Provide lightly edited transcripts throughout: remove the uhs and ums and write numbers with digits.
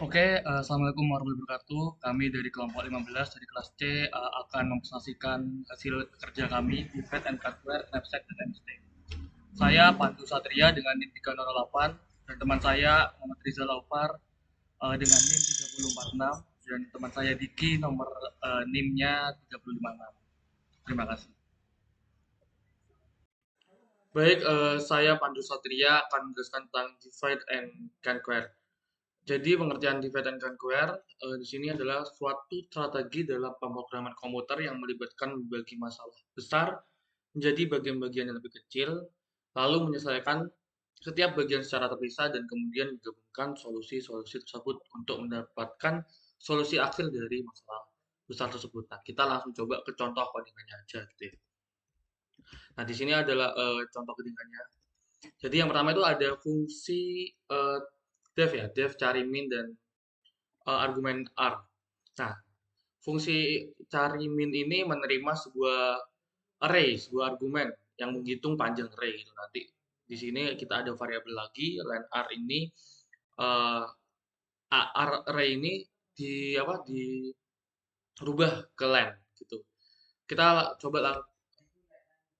Assalamualaikum warahmatullahi wabarakatuh. Kami dari kelompok 15 dari kelas C akan mempresentasikan hasil kerja kami di Fed and Hardware, Knapsack, dan MST. Saya Pandu Satria dengan NIM 308 dan teman saya Muhammad Rizal Laupar dengan NIM 3046 dan teman saya Diki nomor NIM-nya 3056. Terima kasih. Baik, saya Pandu Satria akan menjelaskan tentang divide and conquer. Jadi pengertian divide and conquer di sini adalah suatu strategi dalam pemrograman komputer yang melibatkan membagi masalah besar menjadi bagian-bagian yang lebih kecil, lalu menyelesaikan setiap bagian secara terpisah dan kemudian menggabungkan solusi-solusi tersebut untuk mendapatkan solusi akhir dari masalah besar tersebut. Nah, kita langsung coba ke contoh codingannya aja gitu ya. Nah, di sini adalah contoh codingannya. Jadi yang pertama itu ada fungsi def ya, def cari min dan argumen R. Nah, fungsi cari min ini menerima sebuah array, sebuah argumen yang menghitung panjang array gitu. Nanti di sini kita ada variabel lagi, len R ini uh, array ini dirubah ke len gitu. Kita coba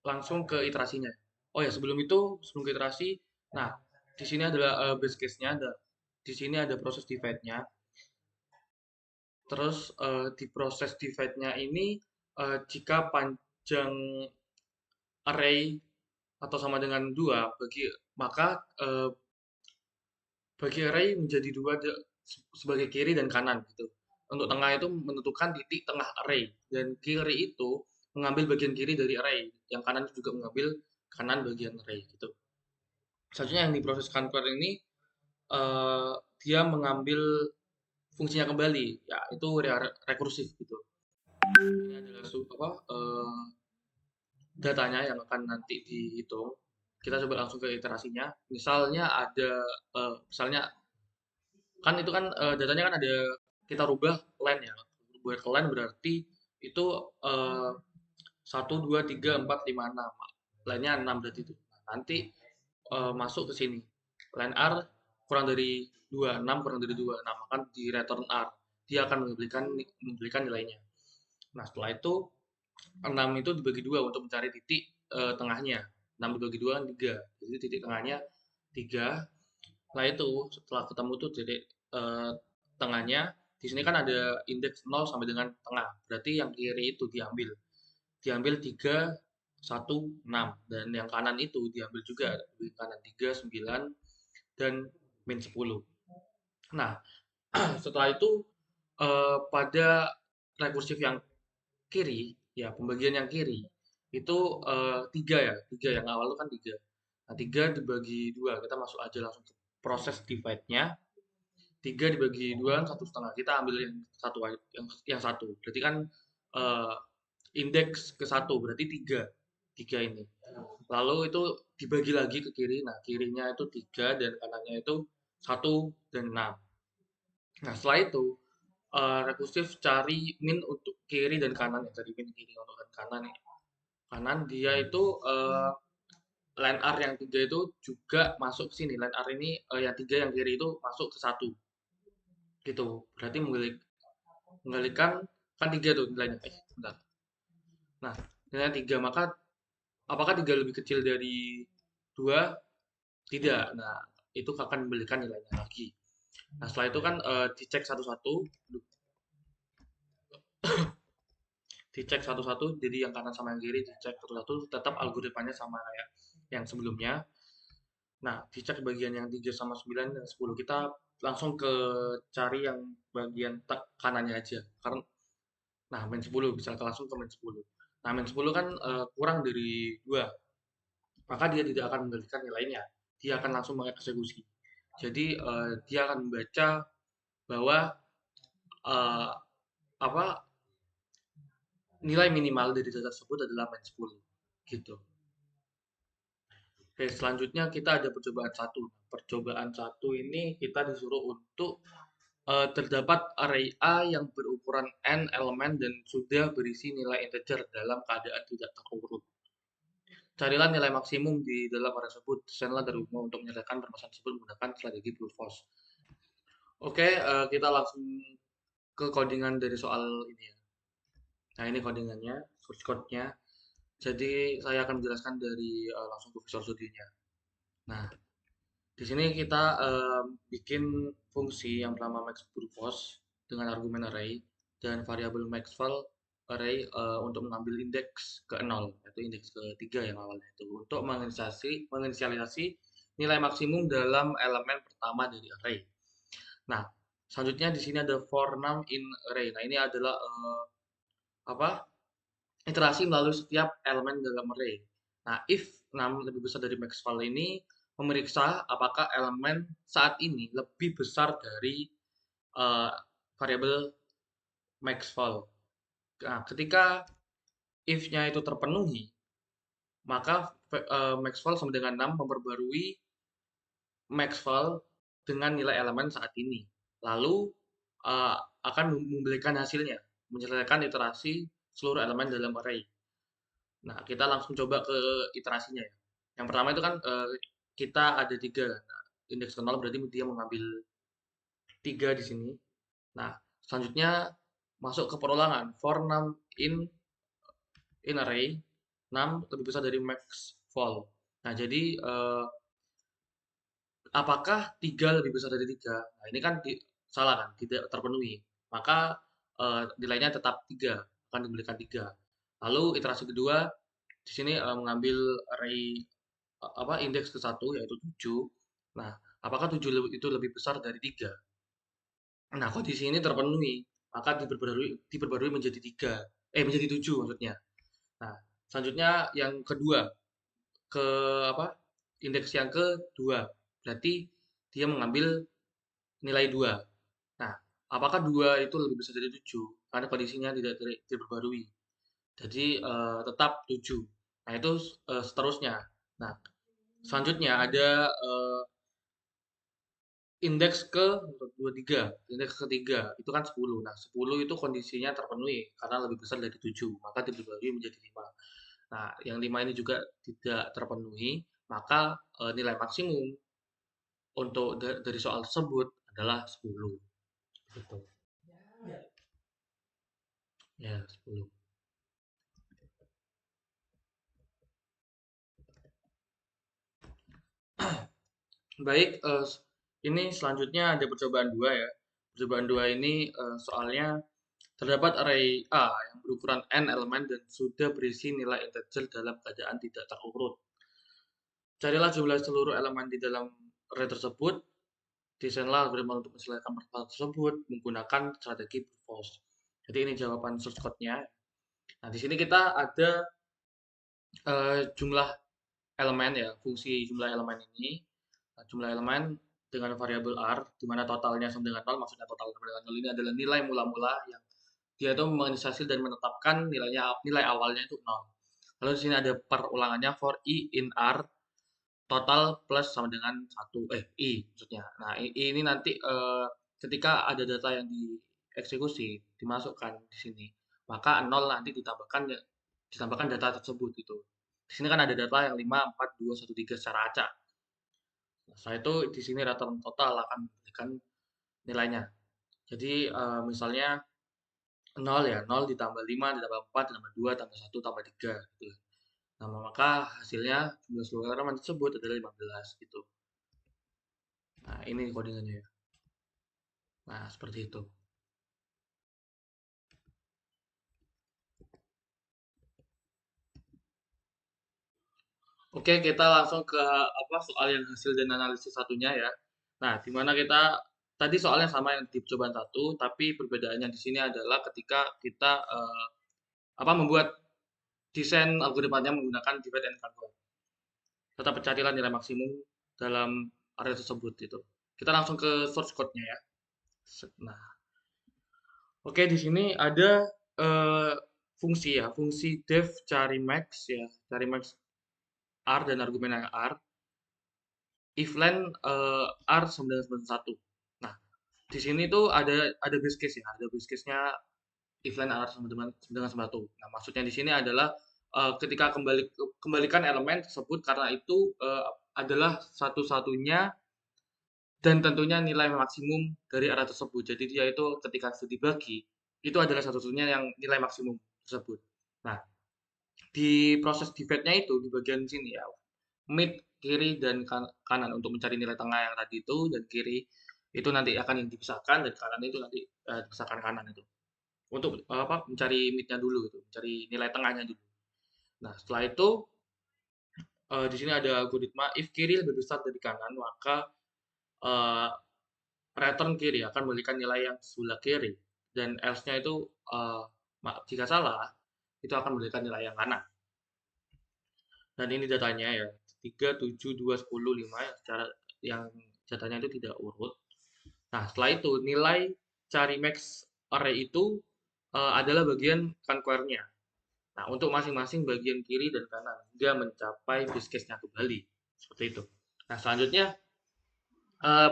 langsung ke iterasinya. Oh ya, sebelum ke iterasi, nah di sini adalah base case-nya, di sini ada proses divide-nya. Terus di proses divide-nya ini jika panjang array atau sama dengan 2 maka bagi array menjadi 2 sebagai kiri dan kanan gitu. Untuk tengah itu menentukan titik tengah array dan kiri itu mengambil bagian kiri dari array, yang kanan juga mengambil kanan bagian array gitu. Selanjutnya yang diproses convert ini eh, dia mengambil fungsinya kembali, ya itu rekursif gitu. Ini adalah datanya yang akan nanti dihitung. Kita coba langsung ke iterasinya. Misalnya misalnya kan itu kan datanya kan ada kita rubah len ya. Buat ke len berarti itu eh, 1, 2, 3, 4, 5, 6. Line-nya 6 berarti itu. Nah, nanti masuk ke sini. Line R kurang dari 2, 6 kurang dari 2. Nah, maka di return R. Dia akan memberikan nilainya. Nah, setelah itu 6 itu dibagi 2 untuk mencari titik tengahnya. 6 dibagi 2 kan 3. Jadi titik tengahnya 3. Setelah itu, setelah ketemu tuh titik tengahnya, di sini kan ada indeks 0 sampai dengan tengah. Berarti yang kiri itu diambil. Diambil 3, 1, 6. Dan yang kanan itu diambil juga. Di kanan 3, 9, dan min 10. Nah, setelah itu pada rekursif yang kiri, ya pembagian yang kiri itu tiga ya, tiga yang awal itu kan tiga. Nah, tiga dibagi dua, kita masuk aja langsung ke proses divide-nya. Tiga dibagi dua, satu setengah. Kita ambil yang satu. Berarti kan eh, indeks ke satu, berarti tiga, tiga ini. Lalu itu dibagi lagi ke kiri. Nah, kirinya itu tiga dan kanannya itu satu dan enam. Nah, setelah itu rekursif cari min untuk kiri dan kanan ya, tadi min kiri untuk kanan ya. Kanan dia itu line R yang tiga itu juga masuk ke sini. Line R ini yang tiga yang kiri itu masuk ke satu gitu. Berarti menggalikan kan tiga tuh nilainya. Bentar. Nah, nilainya tiga, maka apakah tiga lebih kecil dari dua? Tidak. Nah, itu akan memberikan nilainya lagi. Nah, setelah itu kan dicek satu-satu, jadi yang kanan sama yang kiri dicek satu-satu, tetap algoritmanya sama kayak yang sebelumnya. Nah, dicek bagian yang 3 sama 9 dan 10. Kita langsung ke cari yang bagian kanannya aja. Karena nah, min 10 bisa langsung ke min 10. Nah, min 10 kan kurang dari 2. Maka dia tidak akan memberikan nilainya. Dia akan langsung mengeksekusi. Jadi dia akan membaca bahwa eh, apa nilai minimal dari data tersebut adalah min 10 gitu. Oke, selanjutnya kita ada percobaan satu. Percobaan satu ini kita disuruh untuk terdapat array A yang berukuran n elemen dan sudah berisi nilai integer dalam keadaan tidak terurut. Carilah nilai maksimum di dalam array tersebut. Desainlah dari rumah untuk menyelesaikan permasalahan tersebut menggunakan strategi brute force. Oke, kita langsung ke codingan dari soal ini ya. Nah, ini codingannya, source code-nya. Jadi saya akan menjelaskan dari langsung ke Visual Studio-nya. Nah, di sini kita bikin fungsi yang bernama maxPurpose dengan argumen array dan variabel maxval array untuk mengambil indeks ke 0, yaitu indeks ketiga yang awalnya itu, untuk menginisialisasi nilai maksimum dalam elemen pertama dari array. Nah, selanjutnya di sini ada for num in array. Nah, ini adalah apa? Iterasi melalui setiap elemen dalam array. Nah, if num lebih besar dari maxval ini memeriksa apakah elemen saat ini lebih besar dari uh, variabel maxval. Nah, ketika if-nya itu terpenuhi, maka maxval sama dengan 6 memperbarui maxval dengan nilai elemen saat ini. Lalu akan memberikan hasilnya, menyelesaikan iterasi seluruh elemen dalam array. Nah, kita langsung coba ke iterasinya ya. Yang pertama itu kan kita ada 3. Nah, indeks ke 0 berarti dia mengambil 3 di sini. Nah, selanjutnya masuk ke perulangan. For num in array, num lebih besar dari max val. Nah, jadi apakah 3 lebih besar dari 3? Nah, ini kan salah kan, tidak terpenuhi. Maka nilainya tetap 3, akan diberikan 3. Lalu iterasi kedua di sini mengambil array apa indeks ke 1 yaitu 7. Nah, apakah 7 itu lebih besar dari 3? Nah, kondisi ini terpenuhi, maka diperbarui menjadi 3. Menjadi 7 maksudnya. Nah, selanjutnya yang kedua, ke apa? Indeks yang kedua. Berarti dia mengambil nilai 2. Nah, apakah 2 itu lebih besar dari 7? Karena kondisinya tidak diperbarui. Jadi tetap 7. Nah, itu seterusnya. Nah, selanjutnya ada indeks ke 23, indeks ketiga itu kan 10. Nah, 10 itu kondisinya terpenuhi karena lebih besar dari 7, maka dibagi menjadi 5. Nah, yang 5 ini juga tidak terpenuhi, maka nilai maksimum untuk dari soal tersebut adalah 10. Gitu. Ya, 10. Baik, ini selanjutnya ada percobaan 2 ya. Percobaan 2 ini soalnya terdapat array A yang berukuran n elemen dan sudah berisi nilai integer dalam keadaan tidak terurut. Carilah jumlah seluruh elemen di dalam array tersebut. Desainlah algoritma untuk menyelesaikan persoalan tersebut menggunakan strategi brute force. Jadi ini jawaban source code-nya. Nah, di sini kita ada jumlah elemen ya, fungsi jumlah elemen ini. Nah, jumlah elemen dengan variabel r, di mana totalnya sama dengan 0, maksudnya total sama dengan 0 ini adalah nilai mula-mula yang dia itu menginisiasi dan menetapkan nilai awalnya itu 0. Lalu di sini ada perulangannya for i in r total plus sama dengan 1 i maksudnya. Nah, ini nanti ketika ada data yang dieksekusi, dimasukkan di sini, maka 0 nanti ditambahkan data tersebut gitu. Di sini kan ada data yang 5, 4, 2, 1, 3 secara acak. Nah, setelah itu di sini return total akan memberikan nilainya. Jadi misalnya 0 ya, 0 ditambah 5 ditambah 4 ditambah 2 tambah 1 tambah 3 gitu. Nah, maka hasilnya jumlah seluruh elemen tersebut adalah 15 gitu. Nah, ini codingannya ya. Nah, seperti itu. Oke, kita langsung ke apa soal yang hasil dan analisis satunya ya. Nah, di mana kita tadi soalnya sama yang di percobaan satu, tapi perbedaannya di sini adalah ketika kita apa membuat desain algoritmanya menggunakan divide and conquer. Tetap carilah nilai maksimum dalam area tersebut itu. Kita langsung ke source code-nya ya. Nah, oke di sini ada eh, fungsi ya, fungsi def cari max ya, cari max r dan argumennya r. If len r sama dengan 91. Nah, di sini tuh ada base case ya, ada base case-nya if len r sama dengan 91. Nah, maksudnya di sini adalah ketika kembalikan elemen tersebut karena itu adalah satu-satunya dan tentunya nilai maksimum dari array tersebut. Jadi dia itu ketika sudah dibagi, itu adalah satu-satunya yang nilai maksimum tersebut. Nah, di proses divide-nya itu di bagian sini ya, mid, kiri, dan kanan untuk mencari nilai tengah yang tadi itu, dan kiri itu nanti akan dipisahkan, dan kanan itu nanti dipisahkan kanan itu. Untuk apa? Mencari mid-nya dulu gitu, mencari nilai tengahnya dulu. Nah, setelah itu di sini ada algoritma if kiri lebih besar dari kanan, maka eh, return kiri akan memberikan nilai yang sebelah kiri, dan else-nya itu eh, jika salah itu akan memberikan nilai yang kanan. Dan ini datanya ya 3, 7, 2, 10, 5 yang secara yang datanya itu tidak urut. Nah, setelah itu nilai cari max array itu adalah bagian conquer-nya. Nah, untuk masing-masing bagian kiri dan kanan hingga mencapai base case-nya kembali. Seperti itu. Nah, selanjutnya eh,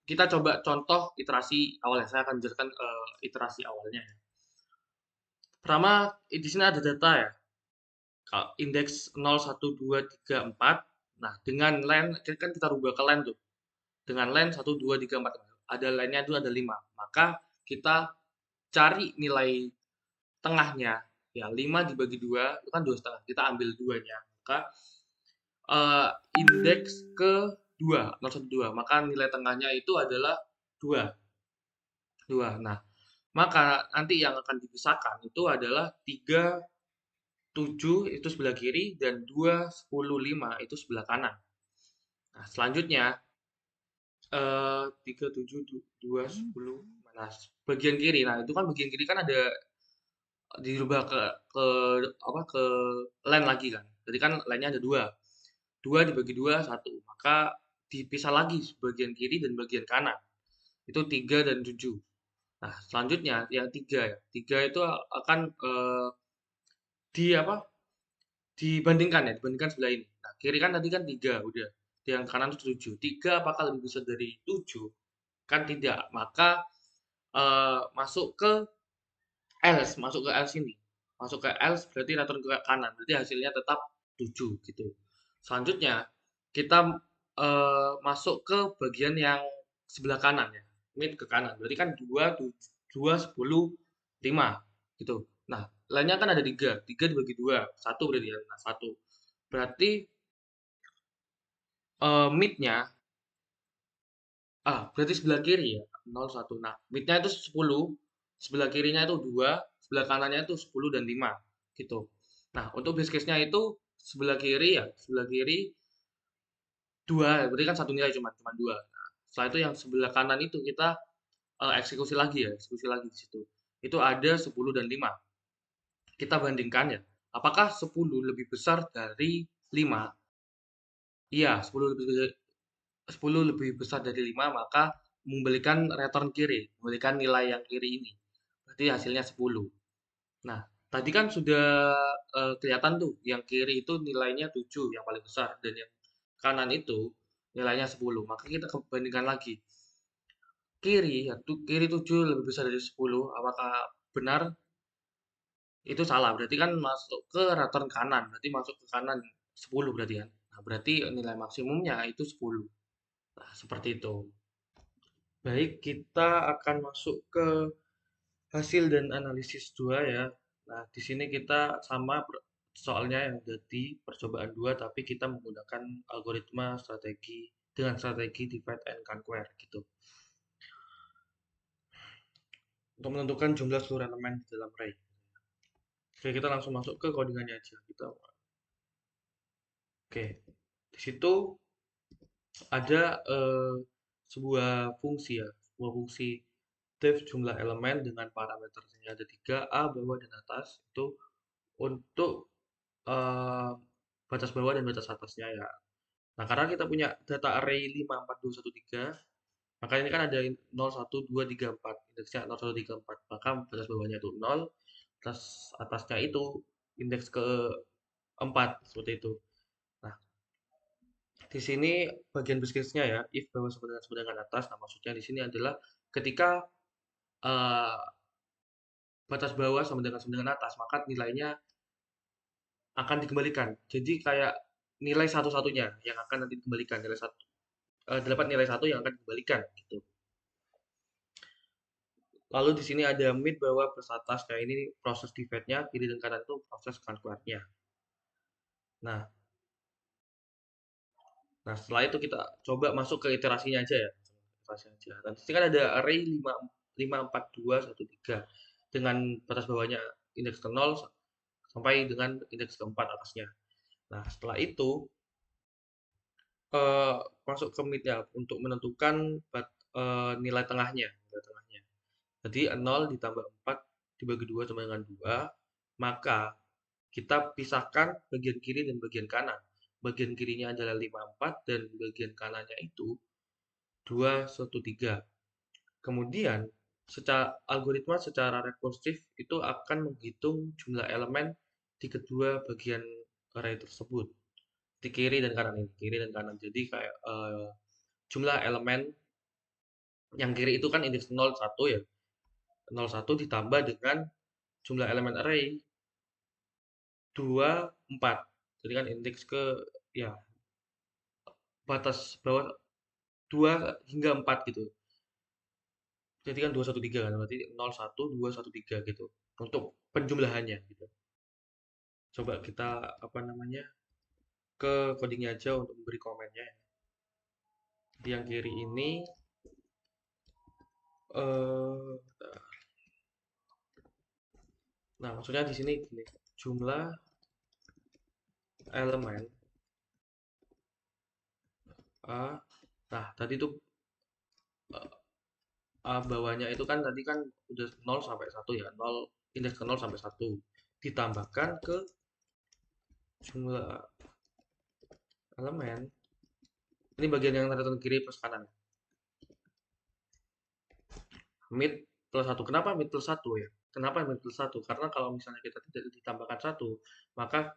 kita coba contoh iterasi awalnya. Saya akan menjelaskan iterasi awalnya. Pertama, di sini ada data ya. Indeks 0, 1, 2, 3, 4. Nah, dengan len, kan kita rubah ke len tuh. Dengan len 1, 2, 3, 4. Ada line-nya itu ada 5. Maka kita cari nilai tengahnya. Ya, 5 dibagi 2, itu kan 2,5. Kita ambil 2-nya. Maka indeks ke 2, 0, 1, 2. Maka nilai tengahnya itu adalah 2. 2. Nah, maka nanti yang akan dipisahkan itu adalah 3, 7 itu sebelah kiri, dan 2, 10, 5 itu sebelah kanan. Nah, selanjutnya 3, 7, 2, 10. Nah, bagian kiri. Nah, itu kan bagian kiri kan ada dirubah ke apa ke line lagi kan. Jadi kan line-nya ada 2. 2 dibagi 2 1. Maka dipisah lagi bagian kiri dan bagian kanan. Itu 3 dan 7. Nah, selanjutnya yang 3 ya. 3 itu akan di apa? Dibandingkan sebelah ini. Nah, kiri kan tadi kan 3 udah. Yang kanan itu 7. 3 apakah lebih besar dari 7? Kan tidak. Maka masuk ke else, masuk ke else ini. Masuk ke else berarti return ke kanan. Berarti hasilnya tetap 7 gitu. Selanjutnya kita masuk ke bagian yang sebelah kanan ya. Mid ke kanan. Berarti kan 2, 2, 10, 5 gitu. Nah, lainnya kan ada 3. 3 dibagi 2, 1 berarti ya. Nah, 1. Berarti mid-nya berarti sebelah kiri ya, 0, 1. Nah, mid-nya itu 10, sebelah kirinya itu 2, sebelah kanannya itu 10 dan 5, gitu. Nah, untuk base case-nya itu sebelah kiri ya, sebelah kiri 2, berarti kan satu nilai cuma 2. Nah, setelah itu yang sebelah kanan itu kita eksekusi lagi ya, eksekusi lagi di situ. Itu ada 10 dan 5. Kita bandingkan ya, apakah 10 lebih besar dari 5? Iya, 10 lebih besar dari 5, maka memberikan return kiri, memberikan nilai yang kiri ini. Berarti hasilnya 10. Nah, tadi kan sudah kelihatan tuh, yang kiri itu nilainya 7 yang paling besar, dan yang kanan itu nilainya 10. Maka kita bandingkan lagi. Kiri, ya, kiri 7 lebih besar dari 10, apakah benar? Itu salah, berarti kan masuk ke return kanan, berarti masuk ke kanan 10 berarti kan. Nah, berarti nilai maksimumnya itu 10. Nah, seperti itu. Baik, kita akan masuk ke hasil dan analisis 2 ya. Nah, di sini kita sama soalnya yang jadi percobaan 2, tapi kita menggunakan algoritma strategi dengan strategi divide and conquer gitu. Untuk menentukan jumlah seluruh elemen di dalam array. Oke, kita langsung masuk ke codingannya aja. Oke, di situ ada sebuah fungsi ya, sebuah fungsi div jumlah elemen dengan parameternya ada 3, A, bawah, dan atas. Itu untuk eee, batas bawah dan batas atasnya ya. Nah, karena kita punya data array 5, 4, 2, 1, 3, maka ini kan ada 0, 1, 2, 3, 4. Indeksnya 0, 1, 3, 4. Maka batas bawahnya itu 0, batas atasnya itu indeks ke 4, seperti itu. Nah, di sini bagian bisnisnya ya, if bawah sama dengan atas. Nah, maksudnya di sini adalah ketika eh, batas bawah sama dengan atas, maka nilainya akan dikembalikan. Jadi kayak nilai satu-satunya yang akan nanti dikembalikan nilai satu. dapat nilai 1 yang akan dikembalikan gitu. Lalu di sini ada mid, bawah, plus atas. Nah, ini proses divide-nya, kiri dan kanan itu proses convert-nya. Nah, setelah itu kita coba masuk ke iterasinya aja ya. Iterasi aja. Dan di sini kan ada array 5, 5 4, 2, 1, 3 dengan batas bawahnya indeks ke 0 sampai dengan indeks keempat atasnya. Nah, setelah itu masuk ke mid-nya untuk menentukan nilai tengahnya, Jadi 0 ditambah 4 dibagi 2 sama dengan 2, maka kita pisahkan bagian kiri dan bagian kanan. Bagian kirinya adalah 54 dan bagian kanannya itu 213. Kemudian algoritma secara rekursif itu akan menghitung jumlah elemen di kedua bagian array tersebut. Di kiri dan kanan ini, kiri dan kanan. Jadi kayak jumlah elemen yang kiri itu kan indeks 0 1 ya. 01 ditambah dengan jumlah elemen array 2 4. Jadi kan indeks ke ya batas bawah 2 hingga 4 gitu. Jadi kan 213 kan, berarti 01 213 gitu untuk penjumlahannya gitu. Coba kita apa namanya ke codingnya aja untuk memberi komennya. Jadi yang kiri ini eh nah maksudnya di sini gini, jumlah elemen A. Nah, tadi tuh bawahnya itu kan tadi kan udah 0 sampai 1 ya. 0 indeks ke 0 sampai 1 ditambahkan ke jumlah elemen. Ini bagian yang tertutup kiri plus kanan. Mid plus 1. Kenapa mid plus 1 ya? Kenapa mid plus 1? Karena kalau misalnya kita tidak ditambahkan 1, maka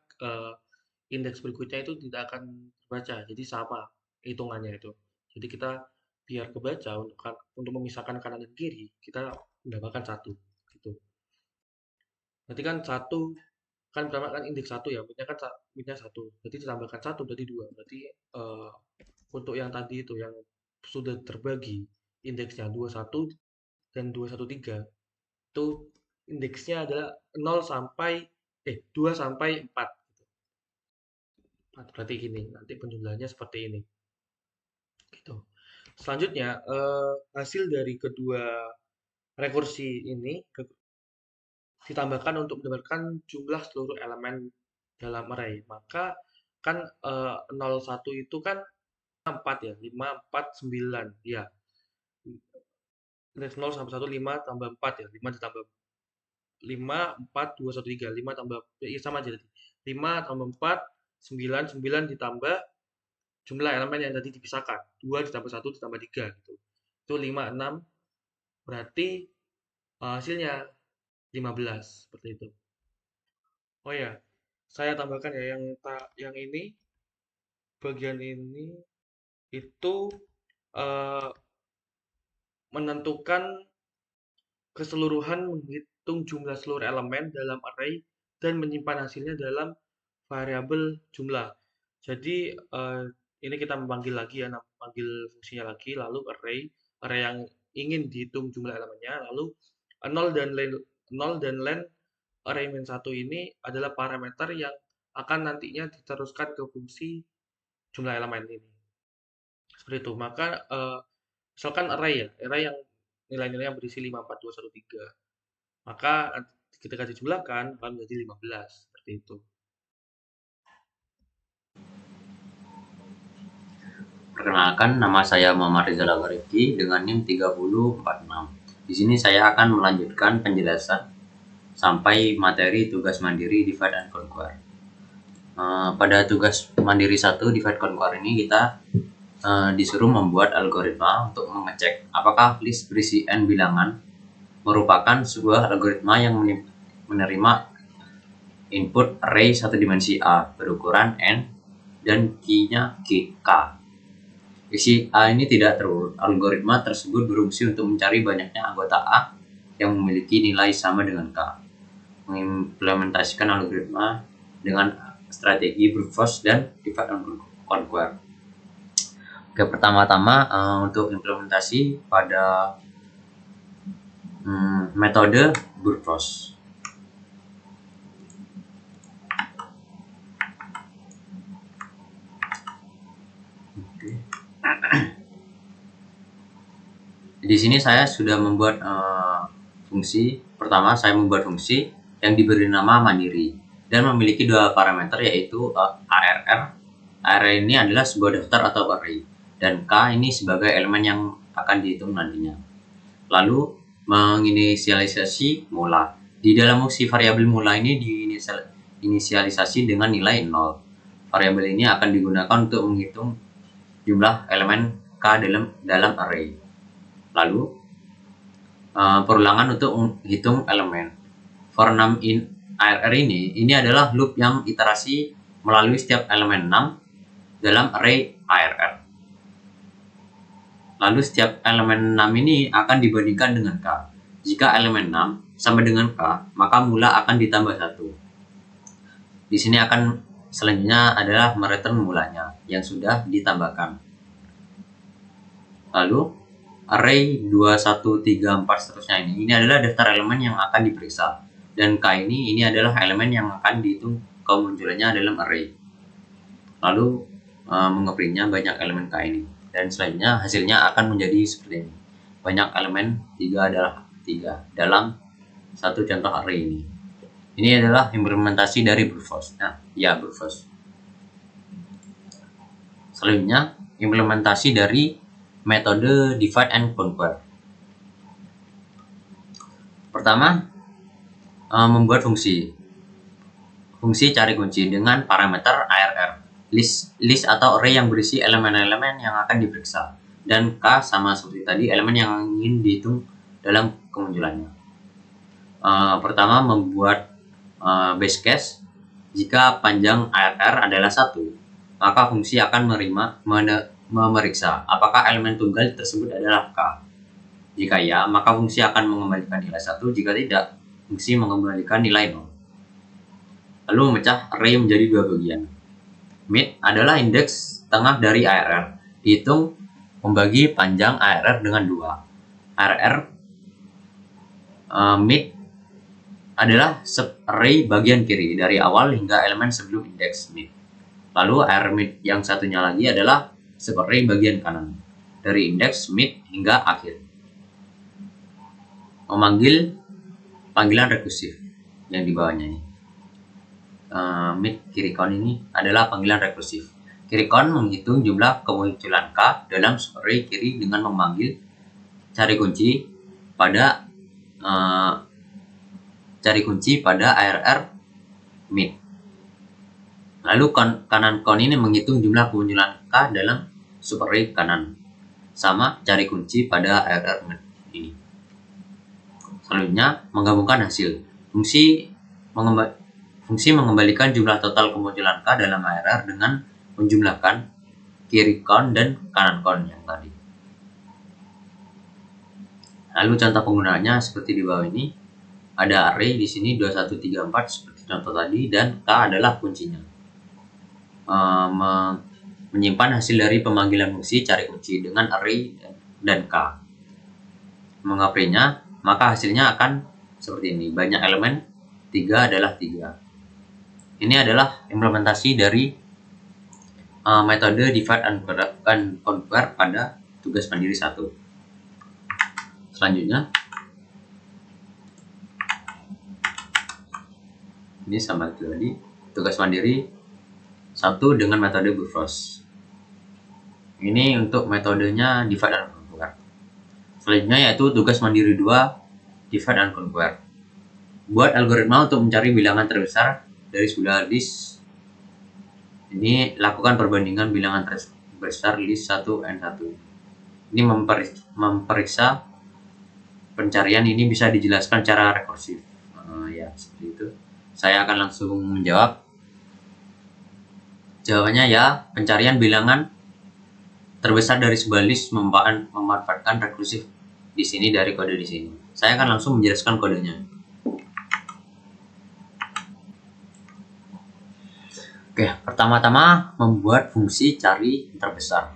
indeks berikutnya itu tidak akan terbaca. Jadi sama hitungannya itu. Jadi kita biar kebaca untuk memisahkan kanan dan kiri, kita menambahkan 1 gitu. Berarti kan 1 kan pertama kan indeks 1 ya, midnya kan midnya 1. Berarti ditambahkan 1 berarti 2. Berarti untuk yang tadi itu yang sudah terbagi indeksnya 21 dan 213 itu indeksnya adalah 0 sampai 2 sampai 4. Nah, berarti gini, nanti penjumlahannya seperti ini. Gitu. Selanjutnya hasil dari kedua rekursi ini ditambahkan untuk mendapatkan jumlah seluruh elemen dalam array. Maka kan 01 itu kan 4 ya, 5, 4, 9 ya. Indeks 0 sampai 1, 5 tambah 4 ya, 5 ditambah 5, 4, 2, 1, 3, 5 tambah, ya sama aja tadi. 5 tambah 4, 9, 9 ditambah jumlah elemen yang tadi dipisahkan. 2 ditambah 1 ditambah 3 gitu. Itu 5, 6, berarti hasilnya 15, seperti itu. Oh ya, saya tambahkan ya yang ini bagian ini itu eh, menentukan keseluruhan menghitung jumlah seluruh elemen dalam array dan menyimpan hasilnya dalam variabel jumlah. Jadi ini kita memanggil lagi ya, memanggil fungsinya lagi, lalu array yang ingin dihitung jumlah elemennya, lalu 0 dan len 0 dan len array min 1 ini adalah parameter yang akan nantinya diteruskan ke fungsi jumlah elemen ini. Seperti itu. Maka misalkan array ya, array yang nilai-nilai yang berisi 5, 4, 2, 1, 3. Maka ketika dijumlahkan akan menjadi 15. Seperti itu. Perkenalkan, nama saya Muhammad Rizal Agharifki dengan NIM 3046. Di sini saya akan melanjutkan penjelasan sampai materi tugas mandiri divide and conquer. Pada tugas mandiri 1 divide conquer ini kita disuruh membuat algoritma untuk mengecek apakah list berisi n bilangan merupakan sebuah algoritma yang menerima input array satu dimensi A berukuran n dan key-nya k. Isi A ini tidak terurut. Algoritma tersebut berfungsi untuk mencari banyaknya anggota A yang memiliki nilai sama dengan K. Mengimplementasikan algoritma dengan strategi brute force dan divide and conquer. Oke, pertama-tama untuk implementasi pada metode brute force. Di sini saya sudah membuat fungsi. Pertama, saya membuat fungsi yang diberi nama mandiri dan memiliki dua parameter, yaitu ARR. ARR ini adalah sebuah daftar atau array, dan K ini sebagai elemen yang akan dihitung nantinya. Lalu menginisialisasi mula. Di dalam fungsi variabel mula ini diinisialisasi dengan nilai 0. Variabel ini akan digunakan untuk menghitung jumlah elemen K dalam array. Lalu perulangan untuk menghitung elemen. For 6 in ARR ini adalah loop yang iterasi melalui setiap elemen 6 dalam array ARR. Lalu setiap elemen 6 ini akan dibandingkan dengan K. Jika elemen 6 sama dengan K, maka mula akan ditambah 1. Di sini akan selanjutnya adalah mereturn mulanya yang sudah ditambahkan. Lalu array 2, 1, 3, 4 seterusnya ini adalah daftar elemen yang akan diperiksa, dan K ini adalah elemen yang akan dihitung kemunculannya dalam array. Lalu mengeprintnya banyak elemen K ini, dan selanjutnya hasilnya akan menjadi seperti ini. Banyak elemen 3 adalah 3 dalam satu contoh array ini. Ini adalah implementasi dari brute force. Brute force. Selanjutnya implementasi dari metode divide and conquer. Pertama, membuat fungsi cari kunci dengan parameter ARR, list atau array yang berisi elemen-elemen yang akan diperiksa, dan K sama seperti tadi, elemen yang ingin dihitung dalam kemunculannya. Pertama, membuat base case. Jika panjang ARR adalah 1, maka fungsi akan memeriksa apakah elemen tunggal tersebut adalah K. Jika ya, maka fungsi akan mengembalikan nilai 1. Jika tidak, fungsi mengembalikan nilai 0. Lalu memecah array menjadi dua bagian. Mid adalah indeks tengah dari ARR. Dihitung membagi panjang ARR dengan 2. ARR mid adalah sub-array bagian kiri dari awal hingga elemen sebelum indeks mid. Lalu ARR mid yang satunya lagi adalah sub-array bagian kanan dari indeks mid hingga akhir. Memanggil panggilan rekursif yang di bawahnya ini. Mid kiri kon ini adalah panggilan rekursif. Kiri kon menghitung jumlah kemunculan K dalam sub-array kiri dengan memanggil cari kunci pada ARR mid. Lalu kanan kon ini menghitung jumlah kemunculan K dalam sub-array kanan, sama cari kunci pada ARR mid ini. Selanjutnya menggabungkan hasil. Fungsi mengembalikan jumlah total kemunculan K dalam ARR dengan menjumlahkan kiri kon dan kanan kon yang tadi. Lalu contoh penggunaannya seperti di bawah ini. Ada array di sini 2, 1, 3, 4 seperti contoh tadi, dan K adalah kuncinya. Menyimpan hasil dari pemanggilan fungsi cari kunci dengan array dan K. Mengoperasinya, maka hasilnya akan seperti ini. Banyak elemen, 3 adalah 3. Ini adalah implementasi dari metode divide and conquer pada tugas mandiri 1. Selanjutnya, ini sama itu tadi, tugas mandiri 1 dengan metode brute force. Ini untuk metodenya divide and conquer. Selanjutnya yaitu tugas mandiri 2, divide and conquer. Buat algoritma untuk mencari bilangan terbesar dari sebuah list. Ini lakukan perbandingan bilangan terbesar list 1 and 1. Ini memperiksa pencarian ini bisa dijelaskan secara rekursif. Ya, seperti itu. Saya akan langsung menjawab. Jawabannya ya, pencarian bilangan terbesar dari sebuah list memanfaatkan rekursif di sini dari kode di sini. Saya akan langsung menjelaskan kodenya. Oke, pertama-tama membuat fungsi cari terbesar.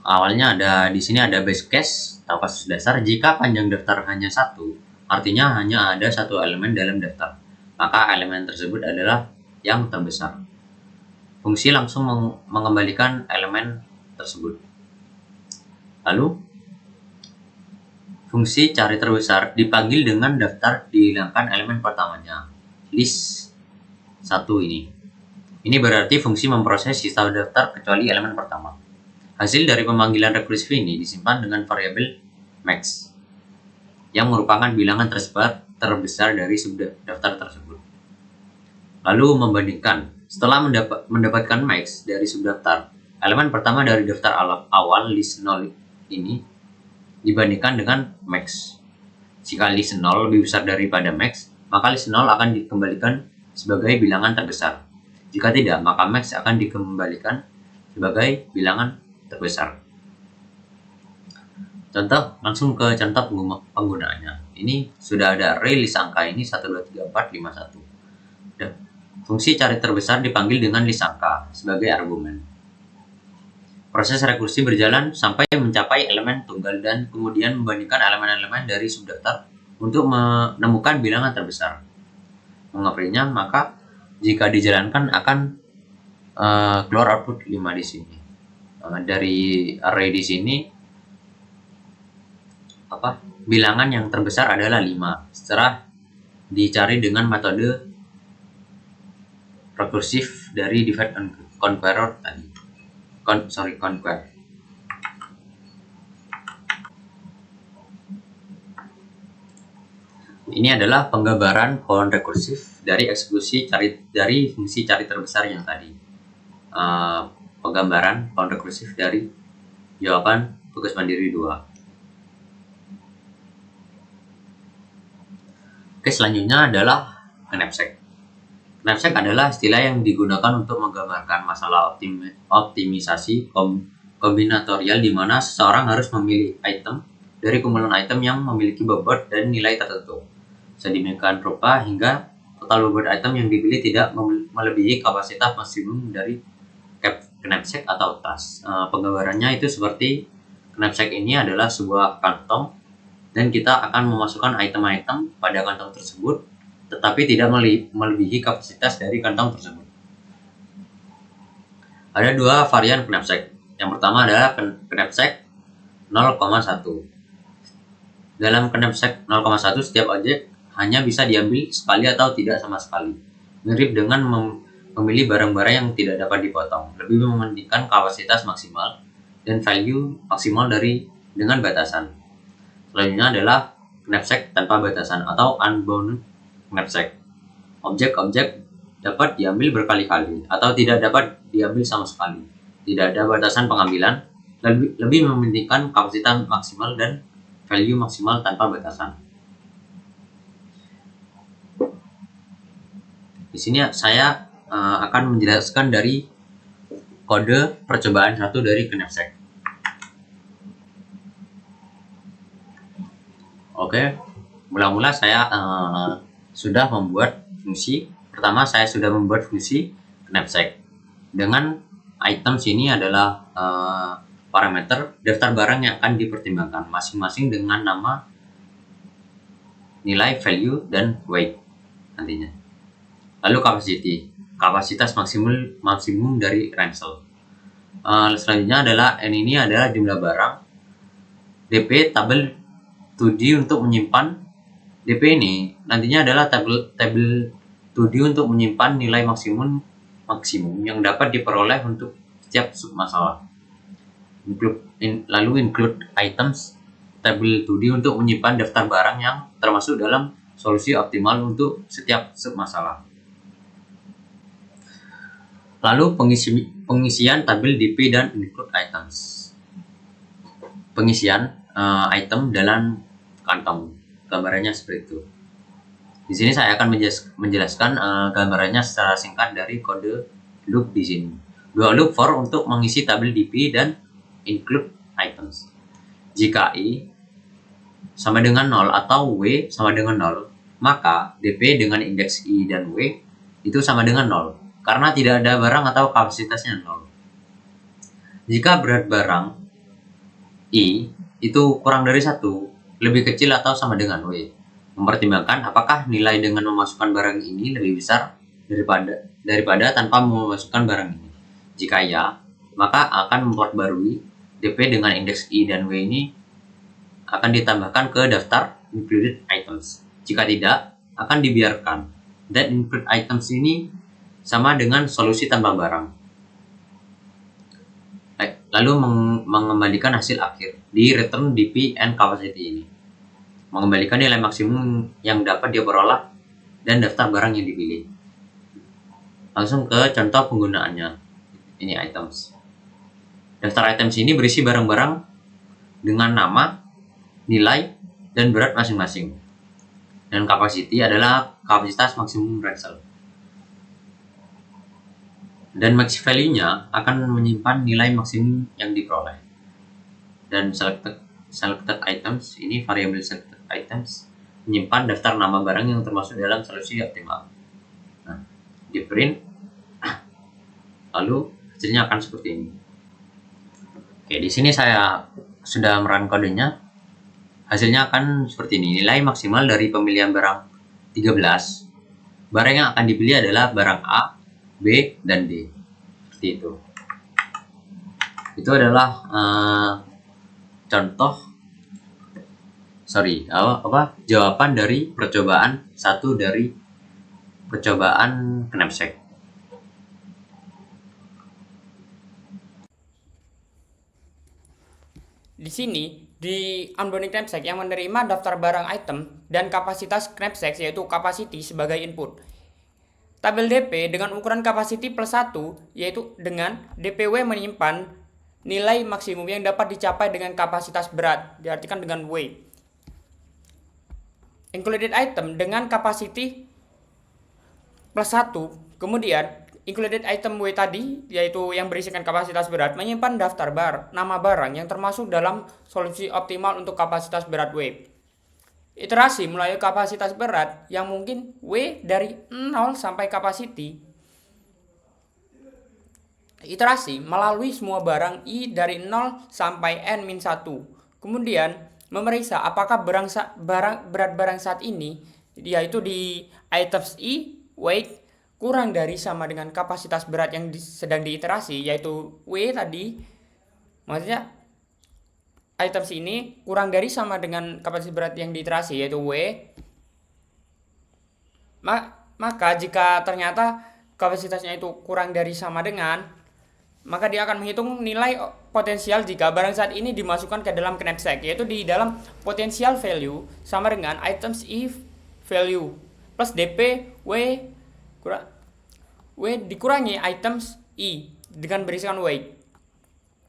awalnya di sini ada base case atau kasus dasar. Jika panjang daftar hanya satu, artinya hanya ada satu elemen dalam daftar, maka elemen tersebut adalah yang terbesar. Fungsi langsung mengembalikan elemen tersebut. Lalu, fungsi cari terbesar dipanggil dengan daftar dihilangkan elemen pertamanya, list 1 ini. Ini berarti fungsi memproses sisa daftar kecuali elemen pertama. Hasil dari pemanggilan rekursif ini disimpan dengan variabel max, yang merupakan bilangan terbesar dari subdaftar tersebut. Lalu membandingkan. Setelah mendapatkan max dari subdaftar, elemen pertama dari daftar awal list 0 ini dibandingkan dengan max. Jika list 0 lebih besar daripada max, maka list 0 akan dikembalikan sebagai bilangan terbesar. Jika tidak, maka max akan dikembalikan sebagai bilangan terbesar. Contoh, langsung ke contoh penggunaannya. Ini sudah ada array list angka ini 1, 2, 3, 4, 5, 1. Dan fungsi cari terbesar dipanggil dengan list angka sebagai argumen. Proses rekursi berjalan sampai mencapai elemen tunggal dan kemudian membandingkan elemen-elemen dari subdaftar untuk menemukan bilangan terbesar. Mengapainya, maka jika dijalankan akan keluar output 5 di sini. Dari array di sini bilangan yang terbesar adalah 5 setelah dicari dengan metode rekursif dari divide and conqueror tadi. Conquer. Ini adalah penggambaran pohon rekursif dari eksekusi dari fungsi cari terbesar yang tadi. Penggambaran pohon rekursif dari jawaban tugas mandiri 2. Oke, selanjutnya adalah knapsack. Knapsack adalah istilah yang digunakan untuk menggambarkan masalah optimisasi kombinatorial di mana seseorang harus memilih item dari kumpulan item yang memiliki bobot dan nilai tertentu. Sedemikian rupa hingga total bobot item yang dipilih tidak melebihi kapasitas maksimum dari knapsack atau tas. Penggambarannya itu seperti knapsack ini adalah sebuah kantong dan kita akan memasukkan item-item pada kantong tersebut, tetapi tidak melebihi kapasitas dari kantong tersebut. Ada 2 varian knapsack. Yang pertama adalah knapsack 0,1. Dalam knapsack 0,1 setiap objek hanya bisa diambil sekali atau tidak sama sekali. Mirip dengan memilih barang-barang yang tidak dapat dipotong. Lebih mementingkan kapasitas maksimal dan value maksimal dengan batasan. Selanjutnya adalah knapsack tanpa batasan atau unbound knapsack. Objek-objek dapat diambil berkali-kali atau tidak dapat diambil sama sekali. Tidak ada batasan pengambilan, lebih mementingkan kapasitas maksimal dan value maksimal tanpa batasan. Di sini saya akan menjelaskan dari kode percobaan 1 dari knapsack. Oke, mula-mula saya sudah membuat fungsi. Pertama, saya sudah membuat fungsi knapsack dengan item sini adalah parameter daftar barang yang akan dipertimbangkan masing-masing dengan nama, nilai, value, dan weight nantinya. Lalu kapasitas maksimum dari ransel. Selanjutnya adalah N ini adalah jumlah barang. DP tabel 2D untuk menyimpan. DP ini nantinya adalah tabel 2D untuk menyimpan nilai maksimum yang dapat diperoleh untuk setiap submasalah. Lalu include items tabel 2D untuk menyimpan daftar barang yang termasuk dalam solusi optimal untuk setiap submasalah. Lalu pengisian tabel DP dan include items. Pengisian item dalam kantong. Gambarannya seperti itu. Di sini saya akan menjelaskan gambarannya secara singkat dari kode loop di sini. Dua loop for untuk mengisi tabel DP dan include items. Jika I sama dengan 0 atau W sama dengan 0, maka DP dengan indeks I dan W itu sama dengan 0 karena tidak ada barang atau kapasitasnya 0. Jika berat barang I itu kurang dari 1, lebih kecil atau sama dengan W. Mempertimbangkan apakah nilai dengan memasukkan barang ini lebih besar daripada tanpa memasukkan barang ini. Jika ya, maka akan memperbarui DP dengan indeks I dan W ini akan ditambahkan ke daftar included items. Jika tidak, akan dibiarkan. Dan included items ini sama dengan solusi tanpa barang. Lalu mengembalikan hasil akhir di return DP and capacity ini. Mengembalikan nilai maksimum yang dapat diperoleh dan daftar barang yang dipilih. Langsung ke contoh penggunaannya. Ini items. Daftar items ini berisi barang-barang dengan nama, nilai, dan berat masing-masing. Dan capacity adalah kapasitas maksimum Rexel. Dan max value-nya akan menyimpan nilai maksimum yang diperoleh. Dan selected items, ini variabel selected items, menyimpan daftar nama barang yang termasuk dalam solusi optimal. Nah, di print, lalu hasilnya akan seperti ini. Oke, di sini saya sudah merun kodenya. Hasilnya akan seperti ini. Nilai maksimal dari pemilihan barang 13. Barang yang akan dipilih adalah barang A, B, dan D. Seperti itu. Itu adalah jawaban dari percobaan 1 dari percobaan knapsack. Di sini, di unbounded knapsack yang menerima daftar barang item dan kapasitas knapsack yaitu capacity sebagai input. Tabel DP dengan ukuran capacity plus 1 yaitu dengan DPW menyimpan nilai maksimum yang dapat dicapai dengan kapasitas berat, diartikan dengan W. Included item dengan capacity plus 1, kemudian included item W tadi, yaitu yang berisikan kapasitas berat, menyimpan daftar nama barang yang termasuk dalam solusi optimal untuk kapasitas berat W. Iterasi mulai kapasitas berat yang mungkin W dari 0 sampai capacity. Iterasi melalui semua barang I dari 0 sampai N-1. Kemudian memeriksa apakah berat barang saat ini, yaitu di items I, weight, kurang dari sama dengan kapasitas berat yang sedang diiterasi, yaitu W tadi. Maksudnya items ini kurang dari sama dengan kapasitas berat yang diiterasi, yaitu W. Maka jika ternyata kapasitasnya itu kurang dari sama dengan, maka dia akan menghitung nilai potensial jika barang saat ini dimasukkan ke dalam knapsack, yaitu di dalam potential value sama dengan items I value plus DP W dikurangi items I dengan berisikan weight.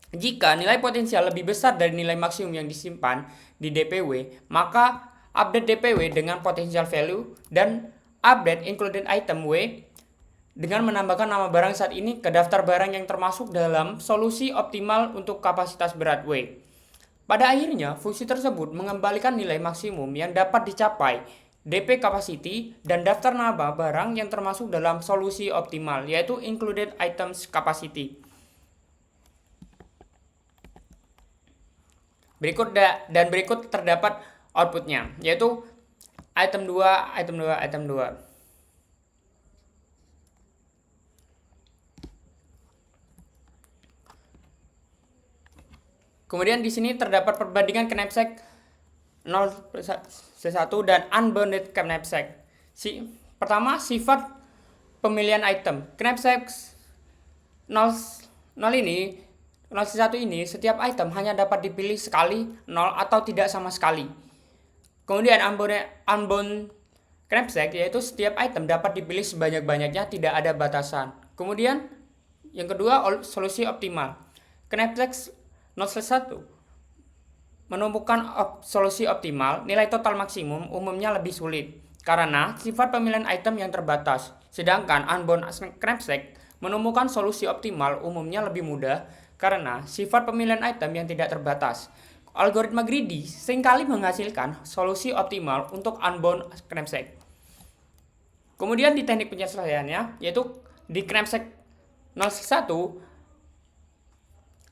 Jika nilai potensial lebih besar dari nilai maksimum yang disimpan di DPW, maka update DPW dengan potential value dan update included item W dengan menambahkan nama barang saat ini ke daftar barang yang termasuk dalam solusi optimal untuk kapasitas berat W. Pada akhirnya, fungsi tersebut mengembalikan nilai maksimum yang dapat dicapai DP capacity dan daftar nama barang yang termasuk dalam solusi optimal, yaitu included items capacity. Berikut terdapat outputnya, yaitu item 2. Kemudian di sini terdapat perbandingan knapsack 0C1 dan unbounded knapsack. Pertama, sifat pemilihan item. Knapsack 0C1 ini setiap item hanya dapat dipilih sekali, 0 atau tidak sama sekali. Kemudian unbound knapsack yaitu setiap item dapat dipilih sebanyak-banyaknya, tidak ada batasan. Kemudian yang kedua, solusi optimal. Knapsack 0C1 menemukan solusi optimal, nilai total maksimum umumnya lebih sulit karena sifat pemilihan item yang terbatas. Sedangkan unbound knapsack menemukan solusi optimal umumnya lebih mudah karena sifat pemilihan item yang tidak terbatas. Algoritma greedy seringkali menghasilkan solusi optimal untuk unbound knapsack. Kemudian di teknik penyelesaiannya, yaitu di knapsack 0C1,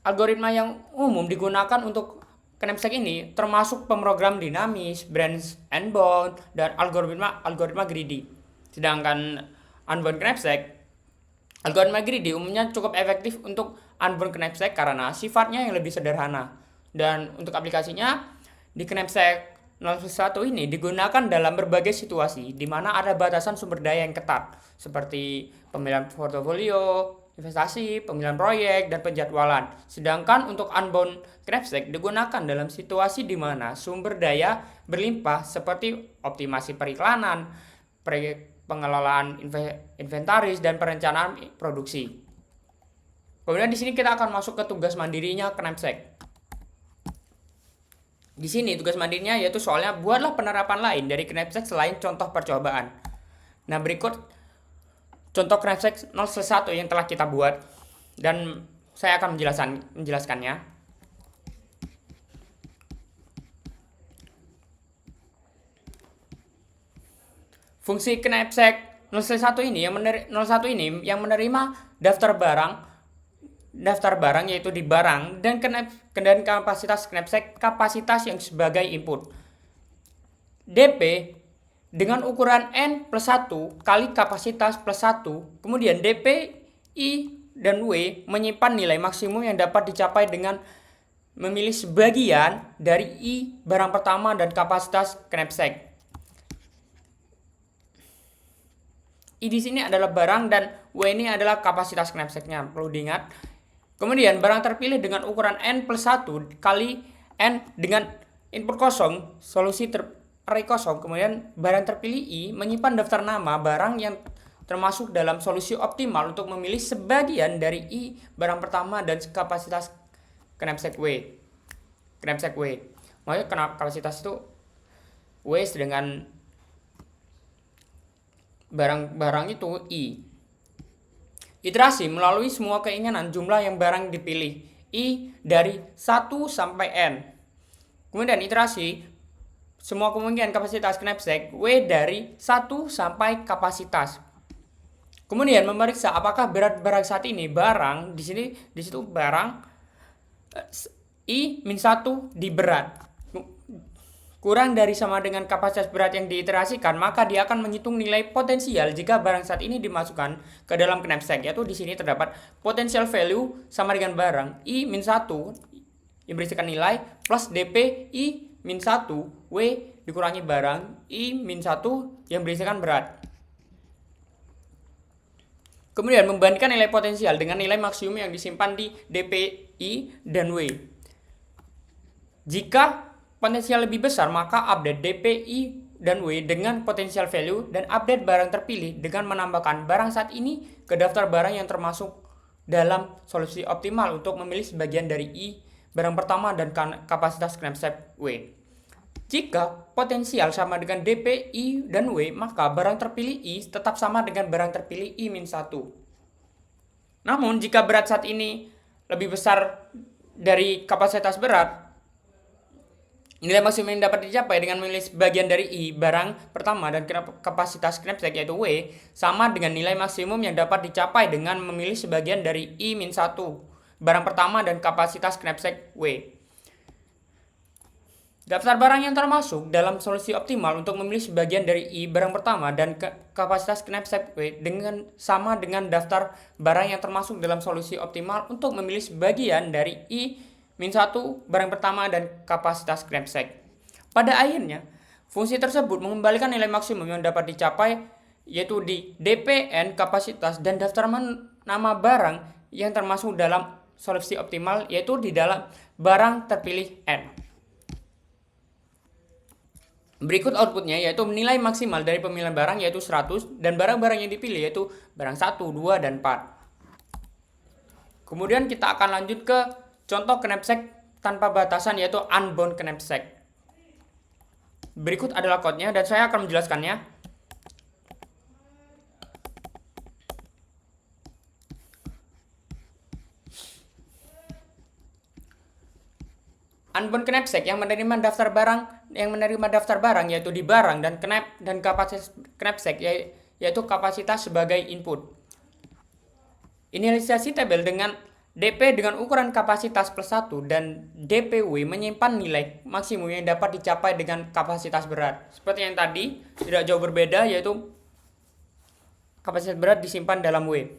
algoritma yang umum digunakan untuk knapsack ini termasuk pemrogram dinamis, branch and bound, dan algoritma greedy. Sedangkan unbound knapsack, algoritma greedy umumnya cukup efektif untuk unbound knapsack karena sifatnya yang lebih sederhana. Dan untuk aplikasinya, di knapsack 0+1 ini digunakan dalam berbagai situasi di mana ada batasan sumber daya yang ketat, seperti pemilihan portofolio, investasi, pemilihan proyek, dan penjadwalan. Sedangkan untuk unbound knapsack digunakan dalam situasi di mana sumber daya berlimpah seperti optimasi periklanan, pengelolaan inventaris, dan perencanaan produksi. Kemudian di sini kita akan masuk ke tugas mandirinya knapsack. Di sini tugas mandirinya yaitu soalnya buatlah penerapan lain dari knapsack selain contoh percobaan. Nah, berikut contoh knapsack 0+1 yang telah kita buat dan saya akan menjelaskannya. Fungsi knapsack 0+1 ini yang menerima daftar barang yaitu di barang dan kapasitas knapsack kapasitas yang sebagai input. DP dengan ukuran N+1 kali kapasitas +1, kemudian DP, I, dan W menyimpan nilai maksimum yang dapat dicapai dengan memilih sebagian dari I barang pertama dan kapasitas knapsack. I di sini adalah barang dan W ini adalah kapasitas knapsacknya, perlu diingat. Kemudian barang terpilih dengan ukuran N+1 kali N dengan input kosong, solusi array kosong. Kemudian barang terpilih I menyimpan daftar nama barang yang termasuk dalam solusi optimal untuk memilih sebagian dari I barang pertama dan kapasitas knapsack W. Maksudnya kapasitas itu W dengan barang itu I. Iterasi melalui semua keinginan jumlah yang barang dipilih I dari 1 sampai N. Kemudian iterasi semua kemungkinan kapasitas knapsack W dari 1 sampai kapasitas. Kemudian memeriksa apakah berat barang saat ini barang di situ barang I-1 di berat kurang dari sama dengan kapasitas berat yang diiterasikan, maka dia akan menghitung nilai potensial jika barang saat ini dimasukkan ke dalam knapsack, yaitu di sini terdapat potential value sama dengan barang I-1 yang berisikan nilai plus DP I-1 W dikurangi barang I-1 yang berisikan berat. Kemudian membandingkan nilai potensial dengan nilai maksimum yang disimpan di DPI dan W. Jika potensial lebih besar, maka update DPI dan W dengan potensial value dan update barang terpilih dengan menambahkan barang saat ini ke daftar barang yang termasuk dalam solusi optimal untuk memilih sebagian dari I barang pertama dan kapasitas knapsack W. Jika potensial sama dengan DPI dan W, maka barang terpilih I tetap sama dengan barang terpilih I-1. Namun jika berat saat ini lebih besar dari kapasitas berat, nilai maksimum yang dapat dicapai dengan memilih sebagian dari I barang pertama dan kapasitas knapsack yaitu W sama dengan nilai maksimum yang dapat dicapai dengan memilih sebagian dari I-1 barang pertama dan kapasitas knapsack W. Daftar barang yang termasuk dalam solusi optimal untuk memilih sebagian dari I barang pertama dan kapasitas knapsack W sama dengan daftar barang yang termasuk dalam solusi optimal untuk memilih sebagian dari I-1 barang pertama dan kapasitas knapsack. Pada akhirnya, fungsi tersebut mengembalikan nilai maksimum yang dapat dicapai yaitu di DPN kapasitas dan daftar nama barang yang termasuk dalam solusi optimal yaitu di dalam barang terpilih N. Berikut outputnya yaitu nilai maksimal dari pemilihan barang yaitu 100 dan barang-barang yang dipilih yaitu barang 1, 2, dan 4. Kemudian kita akan lanjut ke contoh knapsack tanpa batasan yaitu unbound knapsack. Berikut adalah code-nya dan saya akan menjelaskannya. Unbound knapsack yang menerima daftar barang yaitu di barang dan kapasitas knapsack yaitu kapasitas sebagai input. Inisialisasi tabel dengan DP dengan ukuran kapasitas plus 1 dan DPW menyimpan nilai maksimum yang dapat dicapai dengan kapasitas berat. Seperti yang tadi, tidak jauh berbeda, yaitu kapasitas berat disimpan dalam W.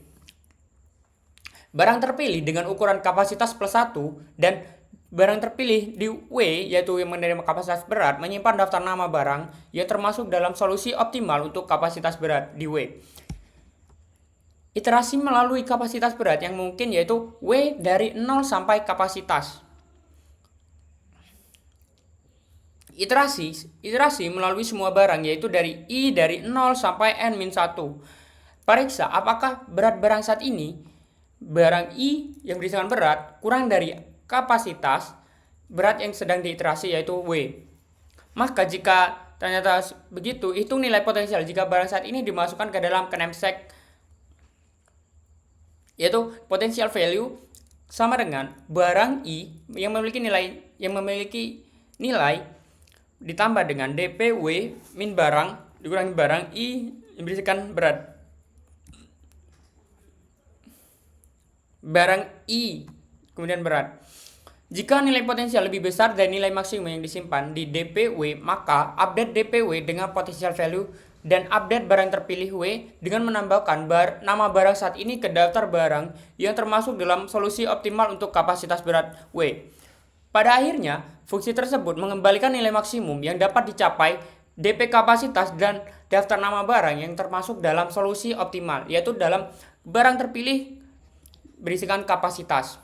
Barang terpilih dengan ukuran kapasitas plus 1 dan barang terpilih di W, yaitu yang menerima kapasitas berat, menyimpan daftar nama barang yang termasuk dalam solusi optimal untuk kapasitas berat di W. Iterasi melalui kapasitas berat yang mungkin yaitu W dari 0 sampai kapasitas. Iterasi melalui semua barang yaitu dari I dari 0 sampai N-1. Periksa apakah berat barang saat ini, barang I yang berisikan berat, kurang dari kapasitas berat yang sedang diiterasi yaitu W. Maka jika ternyata begitu, hitung nilai potensial jika barang saat ini dimasukkan ke dalam knapsack, yaitu potential value sama dengan barang I yang memiliki nilai ditambah dengan DPW min barang dikurangi barang I yang berisikan berat. Barang I kemudian berat. Jika nilai potensial lebih besar dari nilai maksimum yang disimpan di DPW, maka update DPW dengan potential value dan update barang terpilih W dengan menambahkan nama barang saat ini ke daftar barang yang termasuk dalam solusi optimal untuk kapasitas berat W. Pada akhirnya, fungsi tersebut mengembalikan nilai maksimum yang dapat dicapai DP kapasitas dan daftar nama barang yang termasuk dalam solusi optimal, yaitu dalam barang terpilih berisikan kapasitas.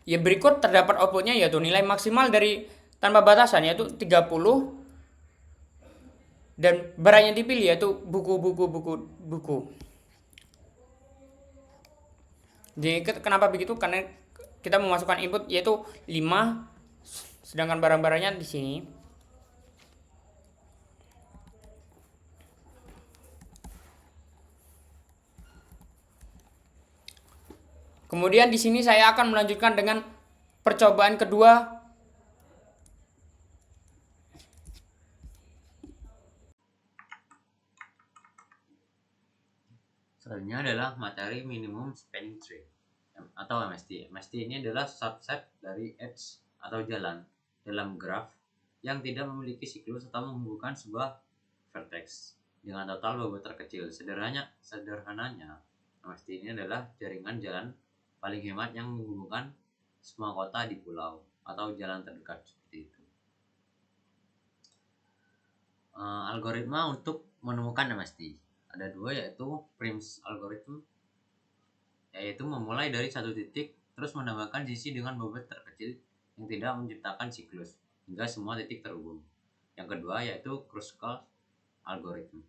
Ya, berikut terdapat outputnya yaitu nilai maksimal dari tanpa batasan yaitu 30 dan barang yang dipilih yaitu buku. Jadi kenapa begitu? Karena kita memasukkan input yaitu 5 sedangkan barang-barangnya di sini. Kemudian di sini saya akan melanjutkan dengan percobaan kedua. Selanjutnya adalah materi minimum spanning tree atau MST. MST ini adalah subset dari edge atau jalan dalam graf yang tidak memiliki siklus atau menghubungkan sebuah vertex dengan total bobot terkecil. Sederhananya, MST ini adalah jaringan jalan paling hemat yang menghubungkan semua kota di pulau atau jalan terdekat seperti itu. Algoritma untuk menemukan MST ada dua, yaitu Prim's algorithm, yaitu memulai dari satu titik terus menambahkan sisi dengan bobot terkecil yang tidak menciptakan siklus hingga semua titik terhubung. Yang kedua yaitu Kruskal algorithm,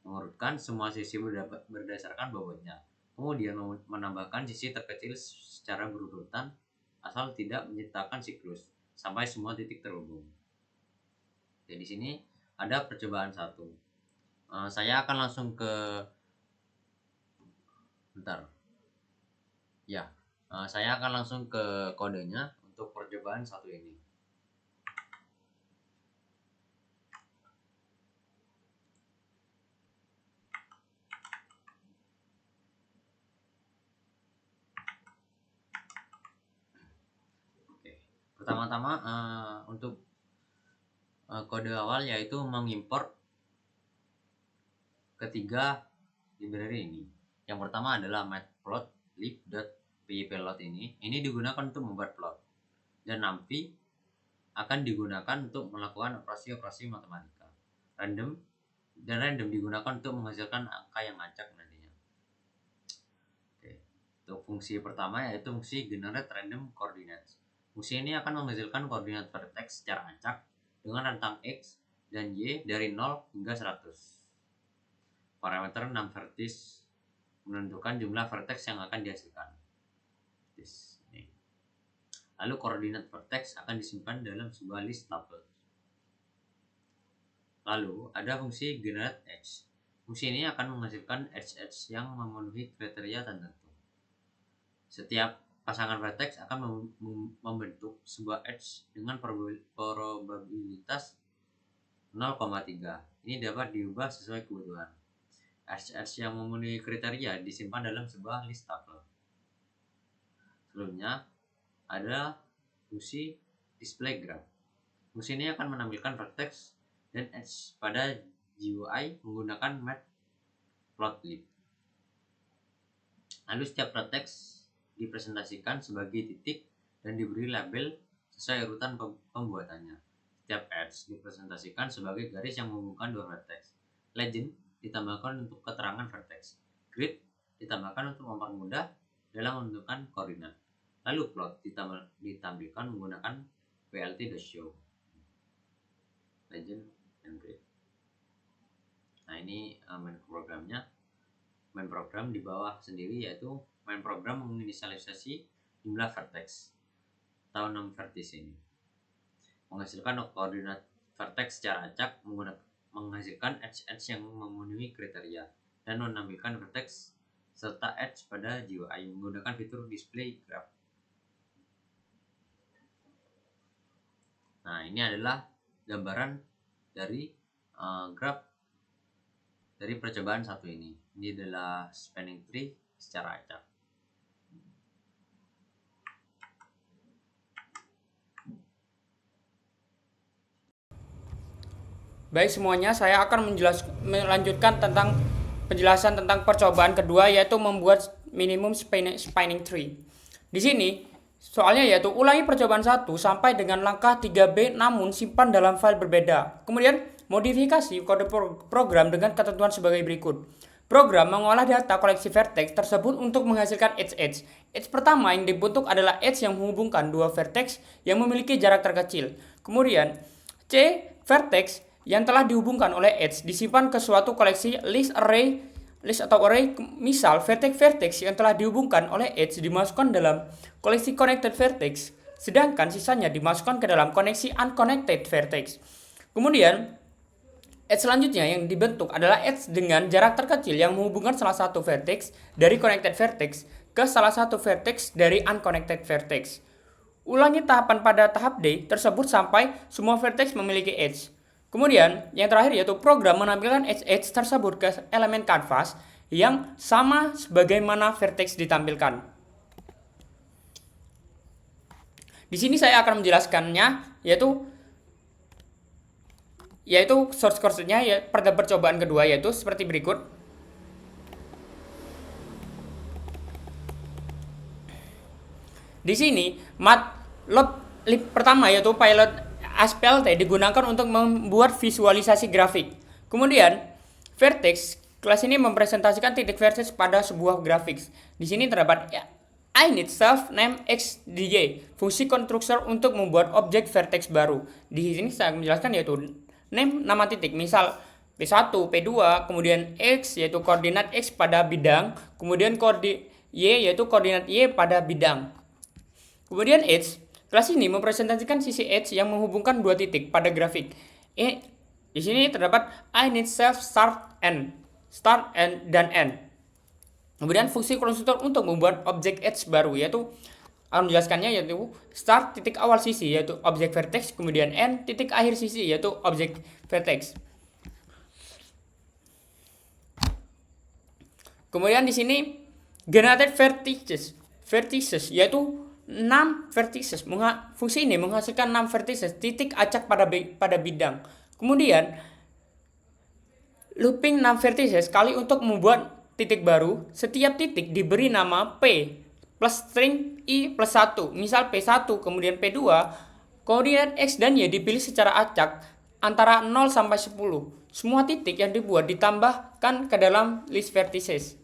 mengurutkan semua sisi berdasarkan bobotnya, kemudian menambahkan sisi terkecil secara berurutan asal tidak menciptakan siklus sampai semua titik terhubung. Jadi di sini ada percobaan satu. Saya akan langsung ke saya akan langsung ke kodenya untuk percobaan satu ini. Oke. Pertama-tama untuk kode awal yaitu mengimport ketiga library ini. Yang pertama adalah matplotlib.pyplot ini digunakan untuk membuat plot, dan numpy akan digunakan untuk melakukan operasi-operasi matematika. Random digunakan untuk menghasilkan angka yang acak nantinya. Oke. Untuk fungsi pertama yaitu fungsi generate random coordinates. Fungsi ini akan menghasilkan koordinat vertex secara acak dengan rentang x dan y dari 0 hingga 100. Parameter 6 vertex menentukan jumlah vertex yang akan dihasilkan. Lalu koordinat vertex akan disimpan dalam sebuah list tuple. Lalu ada fungsi generate edge. Fungsi ini akan menghasilkan edge yang memenuhi kriteria tertentu. Setiap pasangan vertex akan membentuk sebuah edge dengan probabilitas 0,3. Ini dapat diubah sesuai kebutuhan. edge yang memenuhi kriteria disimpan dalam sebuah list tuple. Sebelumnya ada fungsi display graph. Fungsi ini akan menampilkan vertex dan edge pada GUI menggunakan matplotlib. Lalu setiap vertex dipresentasikan sebagai titik dan diberi label sesuai urutan pembuatannya. Setiap edge dipresentasikan sebagai garis yang menghubungkan dua vertex. Legend ditambahkan untuk keterangan vertex. Grid ditambahkan untuk mempermudah dalam menentukan koordinat. Lalu plot ditampilkan menggunakan plt.show. Legend dan grid. Nah, ini main programnya. Main program di bawah sendiri yaitu main program menginisialisasi jumlah vertex atau 6 vertex ini. Menghasilkan koordinat vertex secara acak menghasilkan edge yang memenuhi kriteria dan menampilkan vertex serta edge pada GUI menggunakan fitur display graph. Nah, ini adalah gambaran dari graph dari percobaan satu ini. Ini adalah spanning tree secara acak. Baik semuanya, saya akan melanjutkan tentang penjelasan tentang percobaan kedua, yaitu membuat minimum spanning tree. Di sini soalnya yaitu ulangi percobaan 1 sampai dengan langkah 3B namun simpan dalam file berbeda. Kemudian modifikasi kode program dengan ketentuan sebagai berikut. Program mengolah data koleksi vertex tersebut untuk menghasilkan edge. Edge pertama yang dibentuk adalah edge yang menghubungkan dua vertex yang memiliki jarak terkecil. Kemudian C vertex yang telah dihubungkan oleh edge disimpan ke suatu koleksi list atau array. Misal vertex yang telah dihubungkan oleh edge dimasukkan dalam koleksi connected vertex, sedangkan sisanya dimasukkan ke dalam koneksi unconnected vertex. Kemudian edge selanjutnya yang dibentuk adalah edge dengan jarak terkecil yang menghubungkan salah satu vertex dari connected vertex ke salah satu vertex dari unconnected vertex. Ulangi tahapan pada tahap D tersebut sampai semua vertex memiliki edge. Kemudian yang terakhir yaitu program menampilkan edge tersebut ke elemen canvas yang sama sebagaimana vertex ditampilkan. Di sini saya akan menjelaskannya yaitu source code-nya pada percobaan kedua yaitu seperti berikut. Di sini matplotlib pertama yaitu pilot ASPLT digunakan untuk membuat visualisasi grafik. Kemudian vertex kelas ini mempresentasikan titik vertex pada sebuah grafik. Di sini terdapat init self name xdj, fungsi konstruksi untuk membuat objek vertex baru. Di sini saya menjelaskan yaitu name nama titik, misal P1, P2, kemudian X yaitu koordinat X pada bidang, kemudian Y yaitu koordinat Y pada bidang. Kemudian edge, kelas ini mempresentasikan sisi edge yang menghubungkan dua titik pada grafik. Di sini terdapat init self start dan end. Kemudian fungsi konstruktor untuk membuat objek edge baru yaitu menjelaskannya yaitu start titik awal sisi yaitu objek vertex, kemudian end titik akhir sisi yaitu objek vertex. Kemudian di sini generated vertices yaitu 6 vertices. Fungsi ini menghasilkan 6 vertices titik acak pada bidang. Kemudian looping 6 vertices kali untuk membuat titik baru. Setiap titik diberi nama P plus string I plus 1. Misal P1 kemudian P2. Koordinat X dan Y dipilih secara acak antara 0 sampai 10. Semua titik yang dibuat ditambahkan ke dalam list vertices.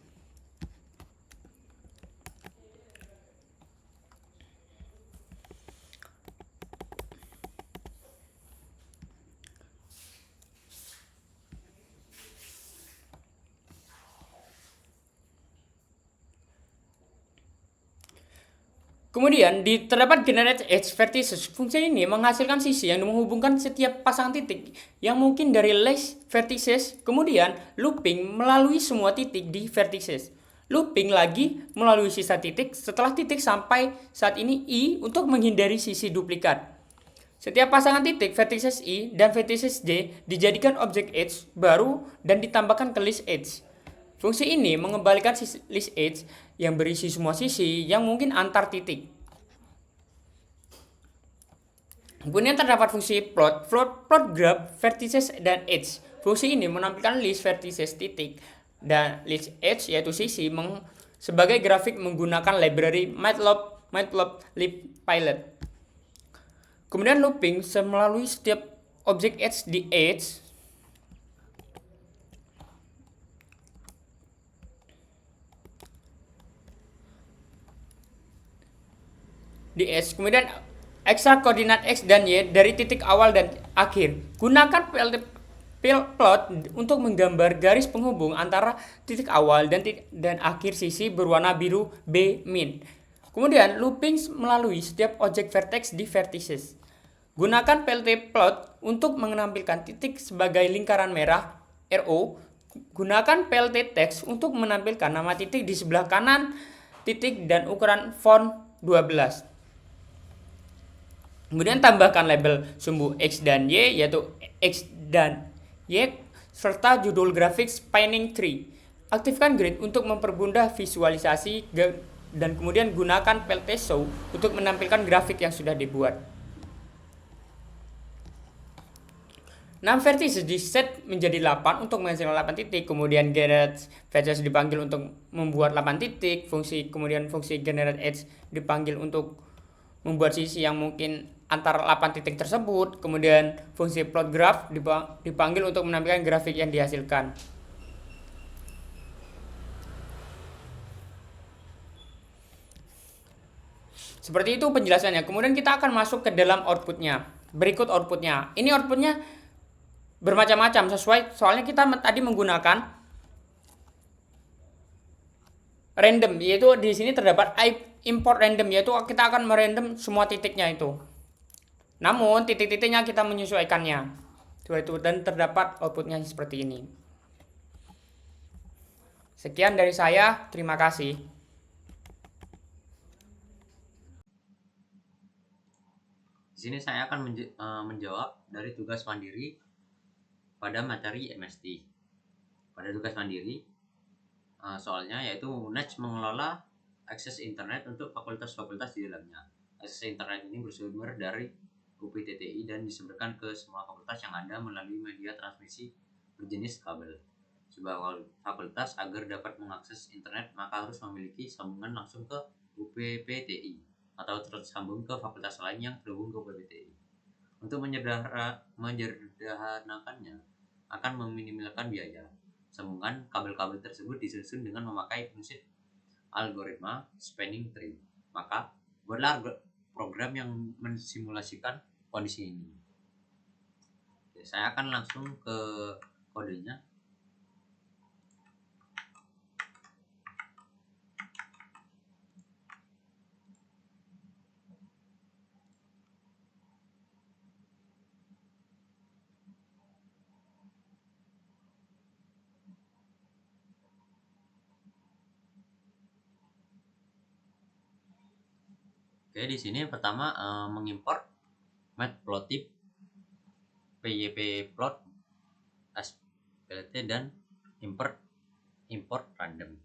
Kemudian terdapat generate edge vertices. Fungsi ini menghasilkan sisi yang menghubungkan setiap pasang titik yang mungkin dari list vertices. Kemudian looping melalui semua titik di vertices. Looping lagi melalui sisa titik setelah titik sampai saat ini I untuk menghindari sisi duplikat. Setiap pasangan titik vertices I dan vertices J dijadikan objek edge baru dan ditambahkan ke list edge. Fungsi ini mengembalikan list edge yang berisi semua sisi yang mungkin antar titik. Kemudian terdapat fungsi plot graph, vertices, dan edge. Fungsi ini menampilkan list vertices titik dan list edge yaitu sisi sebagai grafik menggunakan library matplotlib-pilot. Kemudian looping melalui setiap objek edge di edge kemudian ekstrak koordinat X dan Y dari titik awal dan akhir. Gunakan plot untuk menggambar garis penghubung antara titik awal dan akhir sisi berwarna biru B min. Kemudian looping melalui setiap objek vertex di vertices. Gunakan plot untuk menampilkan titik sebagai lingkaran merah RO. Gunakan plt text untuk menampilkan nama titik di sebelah kanan titik dan ukuran font 12. Kemudian tambahkan label sumbu X dan Y yaitu X dan Y serta judul grafik spanning tree. Aktifkan grid untuk mempermudah visualisasi dan kemudian gunakan plt show untuk menampilkan grafik yang sudah dibuat. 6 vertices di set menjadi 8 untuk menghasilkan 8 titik, kemudian generate vertex dipanggil untuk membuat 8 titik, kemudian fungsi generate edge dipanggil untuk membuat sisi yang mungkin antara 8 titik tersebut, kemudian fungsi plot graph dipanggil untuk menampilkan grafik yang dihasilkan. Seperti itu penjelasannya. Kemudian kita akan masuk ke dalam outputnya. Berikut outputnya. Ini outputnya bermacam-macam soalnya kita tadi menggunakan random, yaitu di sini terdapat import random, yaitu kita akan merandom semua titiknya itu. Namun titik-titiknya kita menyesuaikannya. Itu dan terdapat outputnya seperti ini. Sekian dari saya, terima kasih. Di sini saya akan menjawab dari tugas mandiri pada materi MST. Pada tugas mandiri, soalnya yaitu UNED mengelola akses internet untuk fakultas-fakultas di dalamnya. Akses internet ini bersumber dari UPTTI dan disebarkan ke semua fakultas yang ada melalui media transmisi berjenis kabel. Sebuah fakultas agar dapat mengakses internet maka harus memiliki sambungan langsung ke UPPTI atau tersambung ke fakultas lain yang terhubung ke UPPTI. Untuk menyederhanakannya akan meminimalkan biaya. Sambungan kabel-kabel tersebut disusun dengan memakai prinsip algoritma spanning tree. Maka buatlah program yang mensimulasikan kondisi ini. Oke, saya akan langsung ke kodenya. Oke, di sini pertama mengimport matplotlib, pypplot, splt dan import random.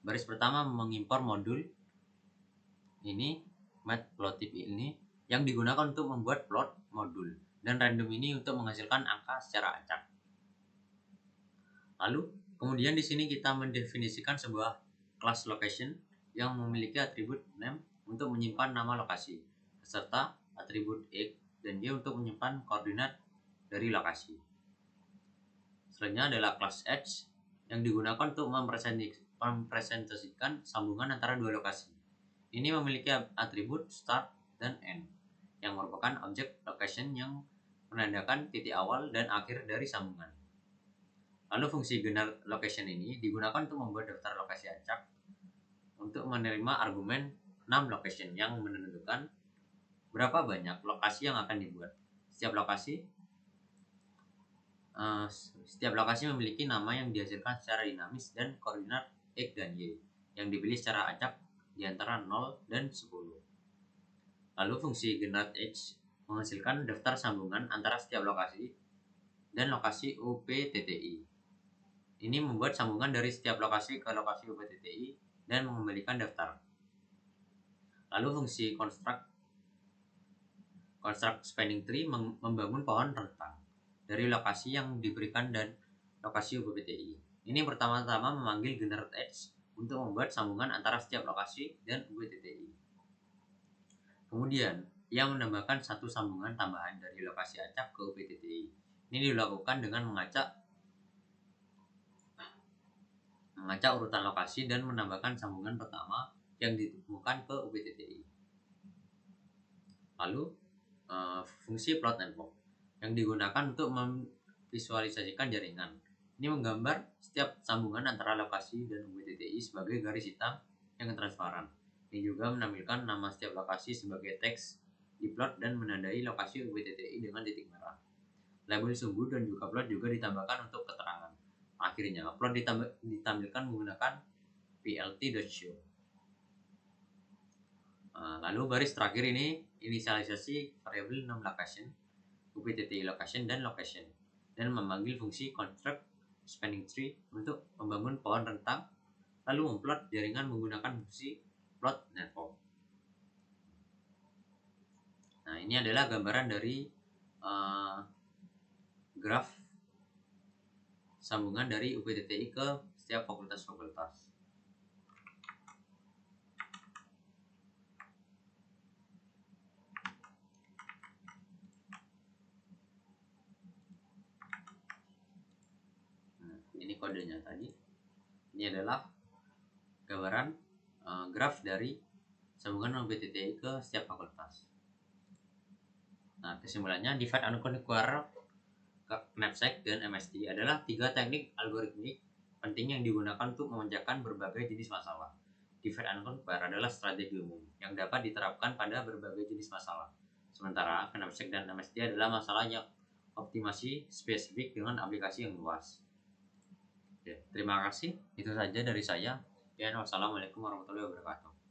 Baris pertama mengimport modul ini matplotlib ini yang digunakan untuk membuat plot modul dan random ini untuk menghasilkan angka secara acak. Lalu kemudian di sini kita mendefinisikan sebuah class location yang memiliki atribut name untuk menyimpan nama lokasi, serta atribut X dan Y untuk menyimpan koordinat dari lokasi. Selanjutnya adalah class edge yang digunakan untuk mempresentasikan sambungan antara dua lokasi. Ini memiliki atribut start dan end, yang merupakan objek location yang menandakan titik awal dan akhir dari sambungan. Lalu fungsi generate location ini digunakan untuk membuat daftar lokasi acak untuk menerima argumen 6 location yang menentukan berapa banyak lokasi yang akan dibuat. Setiap lokasi memiliki nama yang dihasilkan secara dinamis dan koordinat X dan Y yang dipilih secara acak di antara 0 dan 10. Lalu fungsi generate edge menghasilkan daftar sambungan antara setiap lokasi dan lokasi UPTTI. Ini membuat sambungan dari setiap lokasi ke lokasi UPTTI dan mengembalikan daftar. Lalu fungsi construct spanning tree membangun pohon rentang dari lokasi yang diberikan dan lokasi UPTTI. Ini pertama-tama memanggil generate edge untuk membuat sambungan antara setiap lokasi dan UPTTI. Kemudian, ia menambahkan satu sambungan tambahan dari lokasi acak ke UPTTI. Ini dilakukan dengan mengacak urutan lokasi dan menambahkan sambungan pertama yang ditemukan ke UPTTI. Lalu, fungsi plot network yang digunakan untuk memvisualisasikan jaringan. Ini menggambar setiap sambungan antara lokasi dan UPTTI sebagai garis hitam yang transparan. Ini juga menampilkan nama setiap lokasi sebagai teks di plot dan menandai lokasi UPTTI dengan titik merah. Label sumbu dan juga plot juga ditambahkan untuk keterangan. Akhirnya, plot ditampilkan menggunakan plt.show. Lalu baris terakhir ini inisialisasi variabel nom location, UPTTI location dan location, dan memanggil fungsi construct spanning tree untuk membangun pohon rentang, lalu memplot jaringan menggunakan fungsi plot network. Nah, ini adalah gambaran dari graf sambungan dari UPTTI ke setiap fakultas-fakultas. Ini kodenya tadi. Ini adalah gambaran graf dari sambungan UPTTI ke setiap fakultas. Nah, kesimpulannya divide and conquer, knapsack, dan MST adalah 3 teknik algoritmik penting yang digunakan untuk memecahkan berbagai jenis masalah. Divide and conquer adalah strategi umum yang dapat diterapkan pada berbagai jenis masalah. Sementara knapsack dan MST adalah masalah yang optimasi spesifik dengan aplikasi yang luas. Oke, terima kasih. Itu saja dari saya. Dan wassalamualaikum warahmatullahi wabarakatuh.